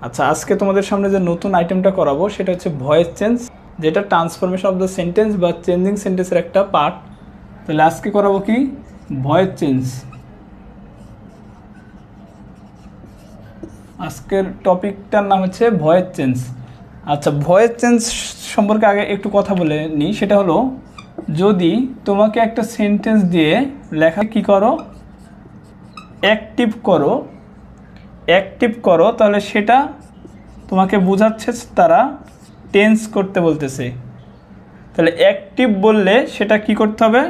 আচ্ছা, আজকে তোমাদের সামনে যে নতুন আইটেমটা করাবো সেটা হচ্ছে ভয়েস চেঞ্জ, যেটা ট্রান্সফরমেশন অফ দ্য সেন্টেন্স বা চেঞ্জিং সেন্টেন্সের একটা পার্ট। তাহলে আজকে করাবো কি ভয়েস চেঞ্জ। আজকের টপিকটার নাম হচ্ছে ভয়েস চেঞ্জ। আচ্ছা, ভয়েস চেঞ্জ সম্পর্কে আগে একটু কথা বলে নিই। সেটা হলো, যদি তোমাকে একটা সেন্টেন্স দিয়ে লেখা কি করো, অ্যাক্টিভ করো, তাহলে সেটা তোমাকে বোঝাচ্ছে তারা টেন্স করতে বলতেছে। তাহলে অ্যাক্টিভ বললে সেটা কি করতে হবে,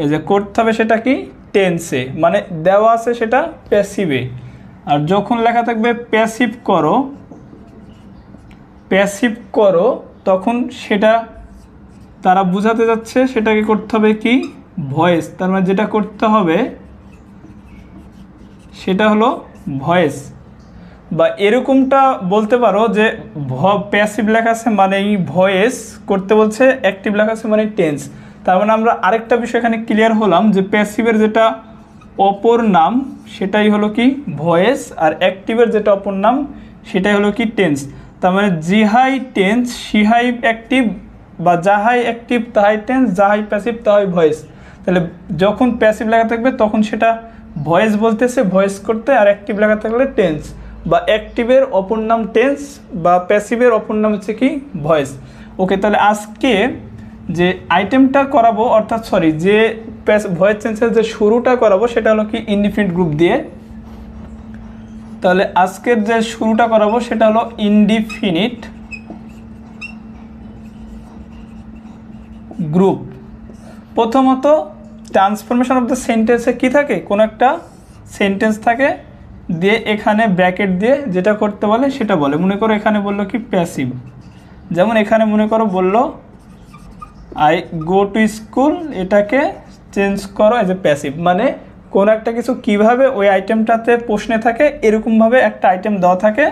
এই যে করতে হবে সেটা কি টেন্সে, মানে দেওয়া আছে সেটা প্যাসিভে। আর যখন লেখা থাকবে প্যাসিভ করো তখন সেটা তারা বোঝাতে যাচ্ছে সেটাকে করতে হবে কি ভয়েস। তার মানে যেটা করতে হবে সেটা হলো ভয়েস। বা এরকমটা বলতে পারো যে প্যাসিভ লেখা আছে মানে ভয়েস করতে বলছে, অ্যাক্টিভ লেখা আছে মানে টেন্স। তার মানে আমরা আরেকটা বিষয় এখানে ক্লিয়ার হলাম যে প্যাসিভের যেটা অপর নাম সেটাই হলো কি ভয়েস, আর অ্যাক্টিভের যেটা অপর নাম সেটাই হলো কি টেন্স। তার মানে জিহাই টেন্স সিহাই অ্যাক্টিভ, বা যাহাই অ্যাক্টিভ তাহাই টেন্স, যাহাই প্যাসিভ তাহাই ভয়েস। তাহলে যখন প্যাসিভ লেখা থাকবে তখন সেটা ভয়েস বলতেছে, ভয়েস করতে, আর অ্যাক্টিভ লেখা থাকলে টেন্স, বা অ্যাক্টিভের অপর নাম টেন্স বা প্যাসিভের অপর নাম হচ্ছে কি ভয়েস। ওকে, তাহলে আজকে যে আইটেমটা করাবো, অর্থাৎ যে ভয়েস চেঞ্জের যে শুরুটা করাবো সেটা হলো কি ইনডিফিনিট গ্রুপ দিয়ে। তাহলে আজকের যে শুরুটা করাবো সেটা হলো ইনডিফিনিট গ্রুপ। প্রথমত ট্রান্সফরমেশন অফ দ্য সেন্টেন্সে কী থাকে, কোনো একটা সেন্টেন্স থাকে দিয়ে এখানে ব্র্যাকেট দিয়ে যেটা করতে বলে সেটা বলে। মনে করো এখানে বললো কি প্যাসিভ, যেমন এখানে মনে করো বললো আই গো টু স্কুল, এটাকে চেঞ্জ করো এজ এ প্যাসিভ। মানে কোনো একটা কিছু কিভাবে ওই আইটেমটাতে প্রশ্নে থাকে এরকমভাবে একটা আইটেম দেওয়া থাকে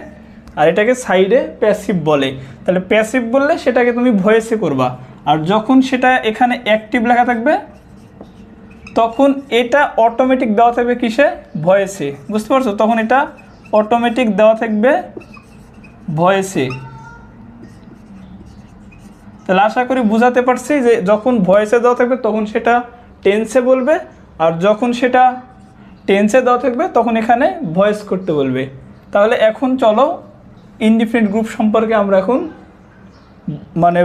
আর এটাকে সাইডে প্যাসিভ বলে। তাহলে প্যাসিভ বললে সেটাকে তুমি ভয়েসে করবা, আর যখন সেটা এখানে অ্যাক্টিভ লেখা থাকবে তখন এটা অটোমেটিক দেওয়া থাকবে কিসে, ভয়েসে। বুঝতে পারছো? তখন এটা অটোমেটিক দেওয়া থাকবে ভয়েসে। তাহলে আশা করি বুঝাতে পারছি যে যখন ভয়েসে দেওয়া থাকবে তখন সেটা টেন্সে বলবে, আর যখন সেটা টেন্সে দেওয়া থাকবে তখন এখানে ভয়েস করতে বলবে। তাহলে এখন চলো ইনডিফিনিট গ্রুপ সম্পর্কে আমরা এখন মানে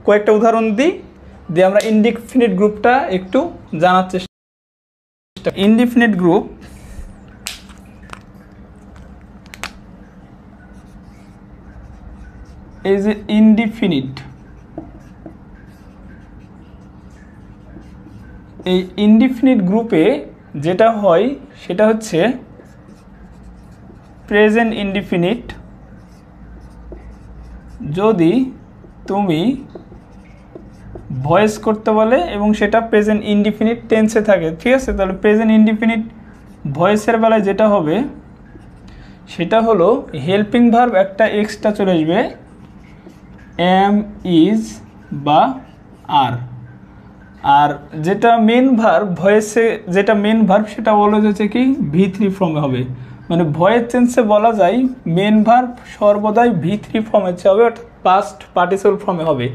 কয়েকটা উদাহরণ দিয়ে আমরা ইনডিফিনিট গ্রুপটা একটু জানার চেষ্টা। ইনডিফিনিট গ্রুপ এই যে ইনডিফিনিট, এই ইনডিফিনিট গ্রুপে যেটা হয় সেটা হচ্ছে প্রেজেন্ট ইনডিফিনিট। যদি তুমি ভয়েস করতে বলে এবং সেটা প্রেজেন্ট ইনডিফিনিট টেন্সে থাকে, ঠিক আছে? তাহলে প্রেজেন্ট ইনডিফিনিট ভয়েসের বেলায় যেটা হবে সেটা হলো হেল্পিং ভার্ব একটা এক্সট্রা চলে আসবে, এম, ইজ বা আর। আর যেটা মেন ভার্ব ভয়েসে, যেটা মেন ভার্ব সেটা বলা যাচ্ছে কি V3 ফর্মে হবে। মানে ভয়েস চেঞ্জে বলা যায় মেন ভার্ব সর্বদাই V3 ফর্মে হবে, অর্থাৎ পাস্ট পার্টিসিপল ফর্মে হবে।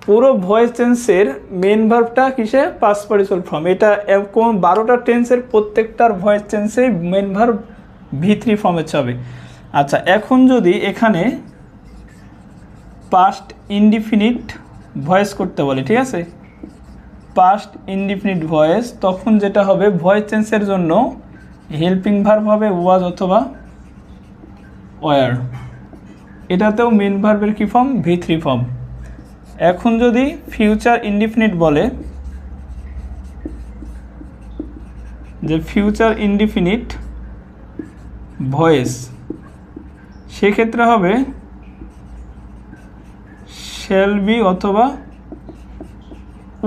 পুরো ভয়েস টেন্সের মেন ভার্বটা কিসে, পাস্ট পার্টিসিপল ফর্ম। এটা কোন 12টা টেন্সের প্রত্যেকটার ভয়েস টেন্সে মেন ভার্ব V3 ফর্মে হবে। আচ্ছা, এখন যদি এখানে পাস্ট ইনডিফিনিট ভয়েস করতে বলে, ঠিক আছে, পাস্ট ইনডিফিনিট ভয়েস, তখন যেটা হবে ভয়েস চেঞ্জের জন্য হেল্পিং ভার্ব হবে ওয়াজ অথবা ওয়ার। এটাতেও মেন ভার্বের কি ফর্ম, V3 ফর্ম। এখন যদি ফিউচার ইনডিফিনিট বলে, যে ফিউচার ইনডিফিনিট ভয়েস, সেক্ষেত্রে হবে শ্যাল বি অথবা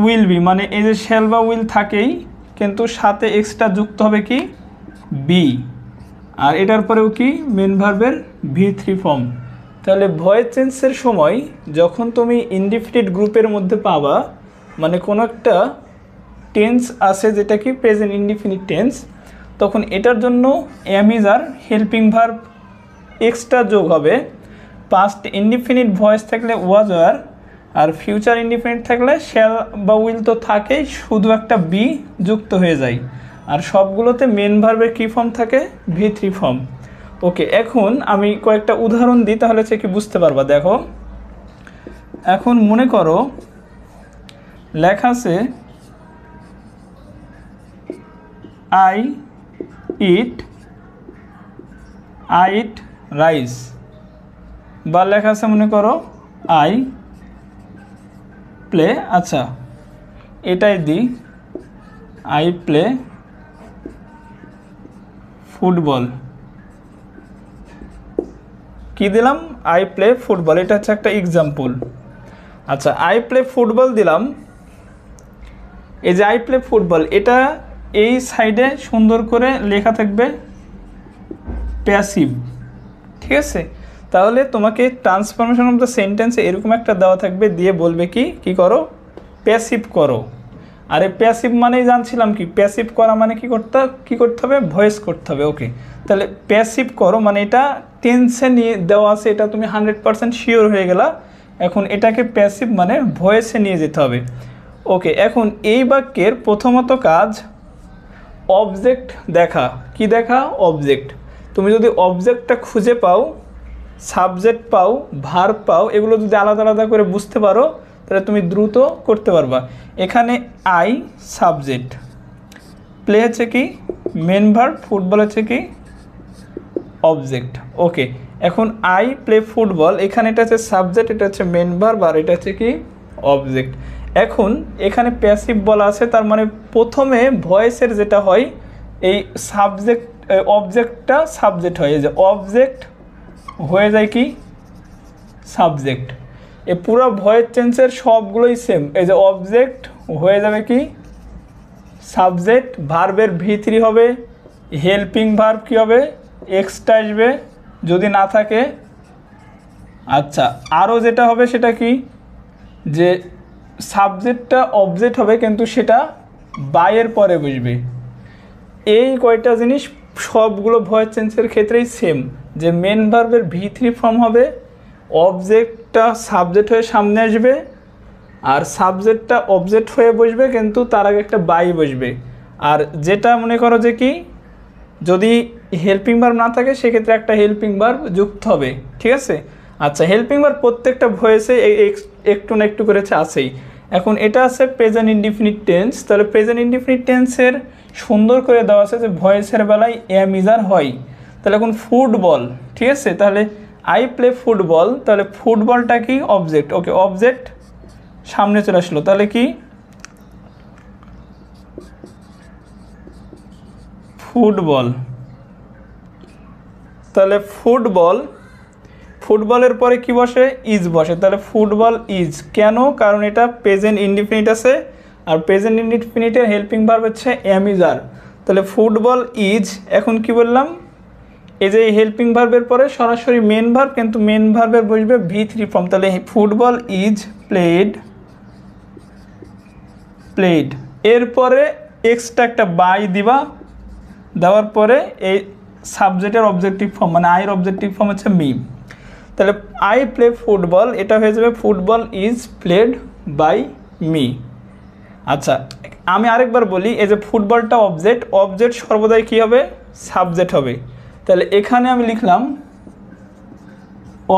উইল বি। মানে এই যে শ্যাল বা উইল থাকেই, কিন্তু সাথে এক্সট্রা যুক্ত হবে কি বি, আর এটার পরেও কি মেন ভার্বের V3 ফর্ম। তাহলে ভয়েস চেঞ্জের সময় যখন তুমি ইনডিফিনিট গ্রুপের মধ্যে পাবা, মানে কোনো একটা টেন্স আছে যেটা কি প্রেজেন্ট ইনডিফিনিট টেন্স, তখন এটার জন্য am is are helping verb extra যোগ হবে। পাস্ট ইনডিফিনিট ভয়েস থাকলে ওয়াজ ওয়ার, আর ফিউচার ইনডিফিনিট থাকলে শ্যাল বা উইল তো থাকেই, শুধু একটা বি যুক্ত হয়ে যায়। আর সবগুলোতে মেন ভার্বের কী ফর্ম থাকে? V3 form. ওকে, এখন আমি কয়েকটা উদাহরণ দিই, তাহলে হচ্ছে কি বুঝতে পারবা। দেখো, এখন মনে করো লেখা আছে আই ইট রাইস, বা লেখা আছে মনে করো আই প্লে, আচ্ছা এটাই দিই, আই প্লে ফুটবল। কি দিলাম? আই প্লে ফুটবল, এটা হচ্ছে একটা এক্সাম্পল। আচ্ছা, আই প্লে ফুটবল দিলাম। এই যে আই প্লে ফুটবল, এটা এই সাইডে সুন্দর করে লেখা থাকবে প্যাসিভ, ঠিক আছে? তাহলে তোমাকে ট্রান্সফরমেশন অফ দ্য সেন্টেন্সে এরকম একটা দেওয়া থাকবে, দিয়ে বলবে কি করো? প্যাসিভ করো। আর এই প্যাসিভ মানেই জানছিলাম কি, প্যাসিভ করা মানে কি করতে হবে? ভয়েস করতে হবে। ওকে, তাহলে প্যাসিভ করো মানে এটা টেন্সে নিয়ে দেওয়া আছে, এটা তুমি 100% শিওর হয়ে গেলা। এখন এটাকে প্যাসিভ মানে ভয়েসে নিয়ে যেতে হবে। ওকে, এখন এই বাক্যের প্রথমত কাজ অবজেক্ট দেখা। কি দেখা? অবজেক্ট। তুমি যদি অবজেক্টটা খুঁজে পাও, সাবজেক্ট পাও, ভার্ব পাও, এগুলো যদি আলাদা আলাদা করে বুঝতে পারো, তাহলে তুমি দ্রুত করতে পারবা। এখানে আই সাবজেক্ট, প্লে হচ্ছে কি মেন ভার্ব, ফুটবল হচ্ছে কি অবজেক্ট। ওকে, এখন আই প্লে ফুটবল, এখানে এটা হচ্ছে সাবজেক্ট, এটা হচ্ছে মেন ভার্ব, আর এটা হচ্ছে কি অবজেক্ট। এখন এখানে প্যাসিভ বলা আছে, তার মানে প্রথমে ভয়েসের যেটা হয়, এই সাবজেক্ট অবজেক্টটা সাবজেক্ট হয়, এই যে অবজেক্ট হয়ে যায় কি সাবজেক্ট। এ পুরো ভয়েস টেন্সের সবগুলোই সেম, এই যে অবজেক্ট হয়ে যাবে কি সাবজেক্ট, ভার্বের V3 হবে, হেল্পিং ভার্ব কি হবে? এক্সট্রা আসবে যদি না থাকে। আচ্ছা, আরও যেটা হবে সেটা কি, যে সাবজেক্টটা অবজেক্ট হবে কিন্তু সেটা বাইয়ের পরে বসবে। এই কয়টা জিনিস সবগুলো ভয়েস চেঞ্জের ক্ষেত্রেই সেম, যে মেন ভার্বের V3 ফর্ম হবে, অবজেক্টটা সাবজেক্ট হয়ে সামনে আসবে, আর সাবজেক্টটা অবজেক্ট হয়ে বসবে কিন্তু তার আগে একটা বাই বসবে। আর যেটা মনে করো যে কি, যদি হেল্পিং ভার্ব না থাকে সেক্ষেত্রে একটা হেল্পিং ভার্ব যুক্ত হবে, ঠিক আছে? আচ্ছা, হেল্পিং ভার্ব প্রত্যেকটা ভয়েসে একটু না একটু করেছে আছেই। এখন এটা আছে প্রেজেন্ট ইনডিফিনিট টেন্স, তাহলে প্রেজেন্ট ইনডিফিনিট টেন্সের সুন্দর করে দেওয়া আছে যে ভয়েসের বেলায় এম ইজ আর হয়। তাহলে এখন ফুটবল, ঠিক আছে? তাহলে আই প্লে ফুটবল, তাহলে ফুটবলটা কি অবজেক্ট। ওকে, অবজেক্ট সামনে চলে আসলো, তাহলে কি ফুটবল। তাহলে ফুটবলের পরে কি বসে? ইজ বসে। তাহলে ফুটবল ইজ, কেন? কারণ এটা প্রেজেন্ট ইনডিফিনিট আছে, আর প্রেজেন্ট ইনডিফিনিটের হেল্পিং ভার্ব হচ্ছে এম ইজ আর। তাহলে ফুটবল ইজ, এখন কি বললাম, এই যে হেল্পিং ভার্বের পরে সরাসরি মেন ভার্ব, কিন্তু মেন ভার্বের বসবে V3 ফর্ম। তাহলে ফুটবল ইজ প্লেড, এরপরে এক্সট্রা একটা বাই দিবা, দেওয়ার পরে এই সাবজেক্টের অবজেক্টিভ ফর্ম, মানে আইয়ের অবজেক্টিভ ফর্ম হচ্ছে মি। তাহলে আই প্লে ফুটবল, এটা হয়ে যাবে football is played by me. আচ্ছা, আমি আরেকবার বলি, এই যে ফুটবলটা অবজেক্ট সর্বদাই কী হবে? সাবজেক্ট হবে। তাহলে এখানে আমি লিখলাম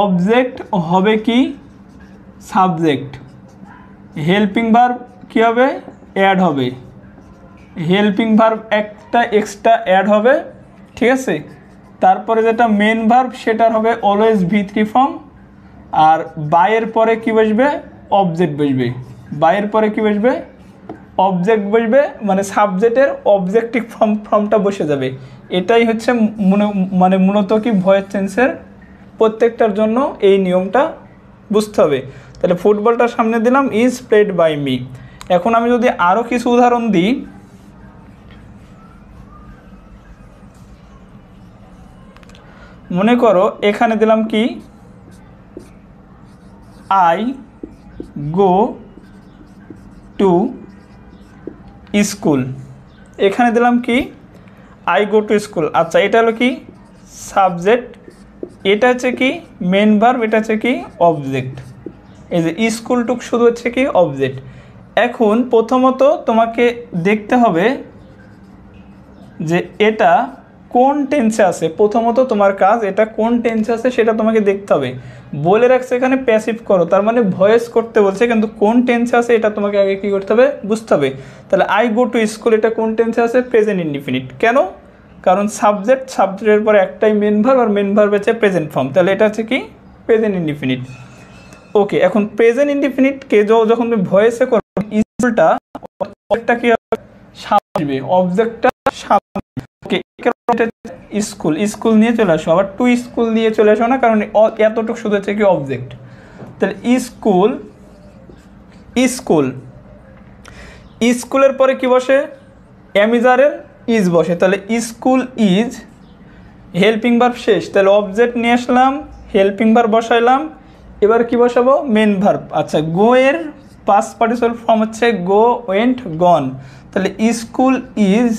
অবজেক্ট হবে কি সাবজেক্ট, হেল্পিং ভার্ব কী হবে? অ্যাড হবে, হেল্পিং ভার্ব একটা এক্সট্রা অ্যাড হবে, ঠিক আছে? তারপরে যেটা মেন ভার্ব সেটার হবে অলওয়েজ V3 ফর্ম, আর বাইয়ের পরে কি বসবে? অবজেক্ট বসবে। বাইয়ের পরে কি বসবে? অবজেক্ট বসবে, মানে সাবজেক্টের অবজেক্টিভ ফর্মটা বসে যাবে। এটাই হচ্ছে মানে মূলত কি ভয়েস টেন্সের প্রত্যেকটার জন্য এই নিয়মটা বুঝতে হবে। তাহলে ফুটবলটা সামনে দিলাম, ইজ প্লেড বাই মি। এখন আমি যদি আরও কিছু উদাহরণ দিই, মনে করো এখানে দিলাম কি, আই গো টু স্কুল। এখানে দিলাম কি, আই গো টু স্কুল। আচ্ছা এটা হলো কি সাবজেক্ট, এটা হচ্ছে কি মেন ভার্ব, এটা হচ্ছে কি অবজেক্ট। এই যে স্কুলটুক শুধু হচ্ছে কি অবজেক্ট। এখন প্রথমত তোমাকে দেখতে হবে যে এটা কোন টেন্সে আছে। প্রথমত তোমার কাজ এটা কোন টেন্সে আছে সেটা তোমাকে দেখতে হবে। বলে রাখছে এখানে প্যাসিভ করো, তার মানে ভয়েস করতে বলছে, কিন্তু কোন টেন্সে আছে এটা তোমাকে আগে কী করতে হবে বুঝতে হবে। তাহলে আই গো টু স্কুল এটা কোন টেন্সে আছে? Present indefinite. কেন? কারণ সাবজেক্টের পরে একটাই মেন ভার্ব, আর মেন ভার্ব হচ্ছে প্রেজেন্ট ফর্ম, তাহলে এটা হচ্ছে কি প্রেজেন্ট ইনডিফিনিট। ওকে, এখন প্রেজেন্ট ইনডিফিনিটকে যখন তুমি ভয়েসে করো স্কুলটা অবজেক্টটা কি সামনে, অবজেক্টটা সামনে। ওকে, স্কুল স্কুল নিয়ে চলে আসো, আবার টু স্কুল নিয়ে চলে আসো না, কারণ এতটুকু শুধু হচ্ছে কি অবজেক্ট। তাহলে স্কুল স্কুল স্কুলের পরে কি বসে? অ্যামিজারের ইজ বসে, তাহলে স্কুল ইজ হেল্পিং ভার্ব শেষ, তাহলে অবজেক্ট নিয়ে আসলাম, হেল্পিং ভার্ব বসাইলাম, এবার কি বসাবো? Main verb. আচ্ছা গো এর পাস্ট পার্টিসিপল ফর্ম হচ্ছে গো, ওয়েন্ট, গন, তাহলে স্কুল ইজ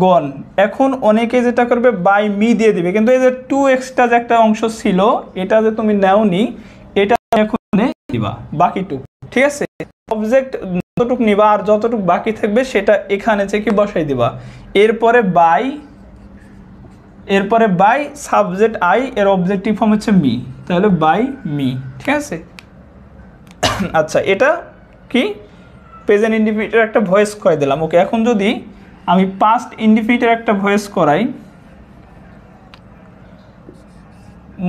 গন। এখন অনেকে যেটা করবে বাই মি দিয়ে দিবে, কিন্তু এই যে টু এক্সট্রা যে একটা অংশ ছিল এটা যে তুমি নাওনি, এটা এখন দিবা বাকিটুক, ঠিক আছে? অবজেক্ট যতটুক নিবা আর যতটুক বাকি থাকবে সেটা এখানে কি বসাই দিবা। এরপরে বাই সাবজেক্ট আই, এর অবজেক্টিভ ফর্ম হচ্ছে মি, তাহলে বাই মি, ঠিক আছে? আচ্ছা এটা কি প্রেজেন্ট ইনডিফিনিটের একটা ভয়েস করে দিলাম। ওকে, এখন যদি আমি পাস্ট ইনডিফিনিটের একটা ভয়েস করাই,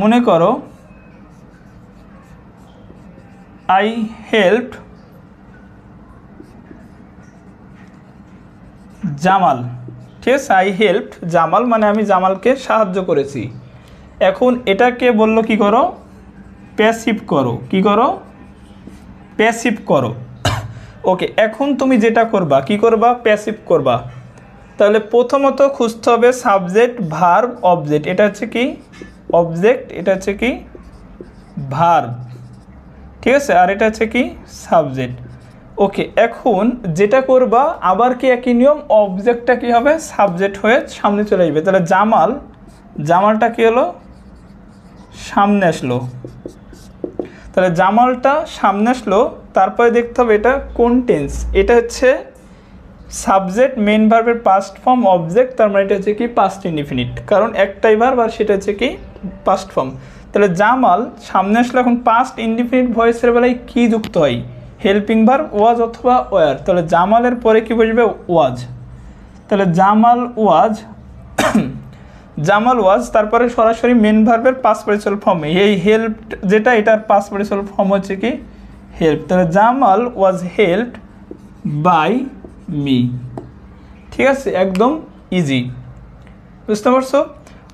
মনে করো আই হেল্পড জামাল, ঠিক আছে? আই হেল্পড জামাল মানে আমি জামালকে সাহায্য করেছি। এখন এটাকে বললো কি করো? প্যাসিভ করো। কি করো? প্যাসিভ করো। ওকে, এখন তুমি যেটা করবা কি করবা? প্যাসিভ করবা। তাহলে প্রথমত খুঁজতে হবে সাবজেক্ট ভার্ব অবজেক্ট, এটা হচ্ছে কি অবজেক্ট, এটা হচ্ছে কি ভার্ব, ঠিক আছে? আর এটা হচ্ছে কি সাবজেক্ট। ওকে, এখন যেটা করবা আবার কি একই নিয়ম, অবজেক্টটা কি হবে? সাবজেক্ট হয়ে সামনে চলে আসবে। তাহলে জামালটা কি হলো? সামনে আসলো। তাহলে জামালটা সামনে আসলো, তারপরে দেখতে হবে এটা কোন টেন্স। এটা হচ্ছে সাবজেক্ট মেন ভার্বের পাস্ট ফর্ম অবজেক্ট, তার মানে এটা হচ্ছে কি পাস্ট ইনডিফিনিট, কারণ একটাই ভার্ব আর সেটা হচ্ছে কি পাস্ট ফর্ম। তাহলে জামাল সামনে আসলে এখন পাস্ট ইনডিফিনিট ভয়েসের বেলায় কি যুক্ত হয়? হেল্পিং ভার্ব ওয়াজ অথবা ওয়ার। তাহলে জামালের পরে কি বসবে? ওয়াজ। তাহলে জামাল ওয়াজ তারপরে সরাসরি মেন ভার্বের পাস্ট পার্টিসিপল ফর্মে, এই হেল্প যেটা এটার পাস্ট পার্টিসিপল ফর্ম হচ্ছে কি হেল্প। তাহলে জামাল ওয়াজ হেল্পড বাই মি, ঠিক আছে? একদম ইজি, বুঝতে পারছো?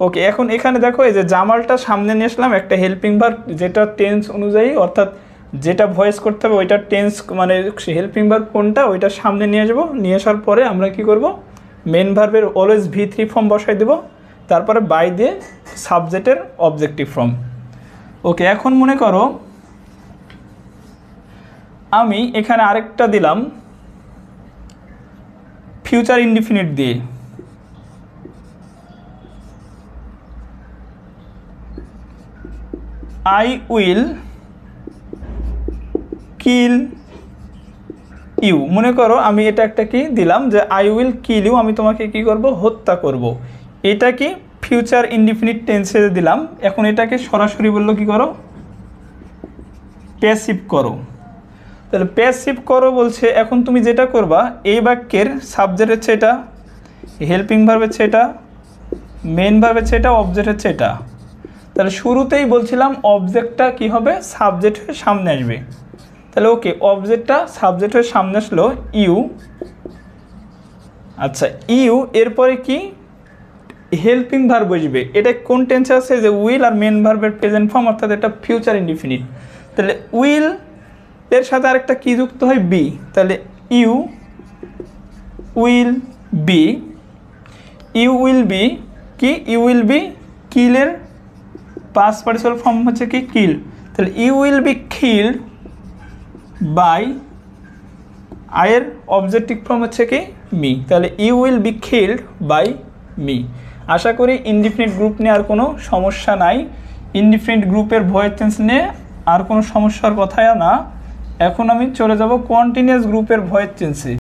ওকে, এখন এখানে দেখো এই যে জামালটা সামনে নিয়ে আসলাম, একটা হেল্পিং ভার্ব যেটা টেন্স অনুযায়ী, অর্থাৎ যেটা ভয়েস করতে হবে ওইটা টেন্স মানে হেল্পিং ভার্ব কোনটা ওইটা সামনে নিয়ে আসবো। নিয়ে আসার পরে আমরা কি করব? মেন ভার্বের অলওয়েজ V3 ফর্ম বসাই দেবো, তারপরে বাই দিয়ে সাবজেক্টের অবজেক্টিভ ফর্ম। ওকে, এখন মনে করো আমি এখানে আরেকটা দিলাম ফিউচার ইনডিফিনিট দিয়ে, আই উইল কিল ইউ। মনে করো আমি এটা একটা কি দিলাম যে আই উইল কিল ইউ, আমি তোমাকে কি করব? হত্যা করব। এটা কি ফিউচার ইনডিফিনিট টেন্সে দিলাম। এখন এটাকে সরাসরি বললো কি করো? প্যাসিভ করো। তাহলে প্যাসিভ করো বলছে, এখন তুমি যেটা করবা এই বাক্যের সাবজেক্ট হচ্ছে এটা, হেল্পিং ভার্ব হচ্ছে এটা, মেন ভার্ব হচ্ছে এটা, অবজেক্ট হচ্ছে এটা। তাহলে শুরুতেই বলছিলাম অবজেক্টটা কি হবে? সাবজেক্ট হয়ে সামনে আসবে। তাহলে ওকে, অবজেক্টটা সাবজেক্ট হয়ে সামনে আসলো ইউ। আচ্ছা ইউ এরপরে কি হেল্পিং ভার্ব বসবে। এটা কোন টেন্সে আছে? যে উইল আর মেন ভার্বের প্রেজেন্ট ফর্ম, অর্থাৎ এটা ফিউচার ইনডিফিনিট। তাহলে উইল এর সাথে আরেকটা কি যুক্ত হয়? বি। তাহলে ইউ উইল বি কি? ইউ উইল বি কিলের পাস্ট পার্টিসিপল ফর্ম হচ্ছে কি কিল। তাহলে you will be killed by, আয়ের অবজেক্টিভ ফর্ম হচ্ছে কি মি, তাহলে you will be killed by me. আশা করি ইনডিফিনিট গ্রুপ নিয়ে আর কোনো সমস্যা নাই। ইনডিফিনিট গ্রুপের ভয়েস টেন্স নিয়ে আর কোনো সমস্যার কথাই না। এখন আমি চলে যাব কন্টিনিউয়াস গ্রুপের ভয়েস টেন্সে।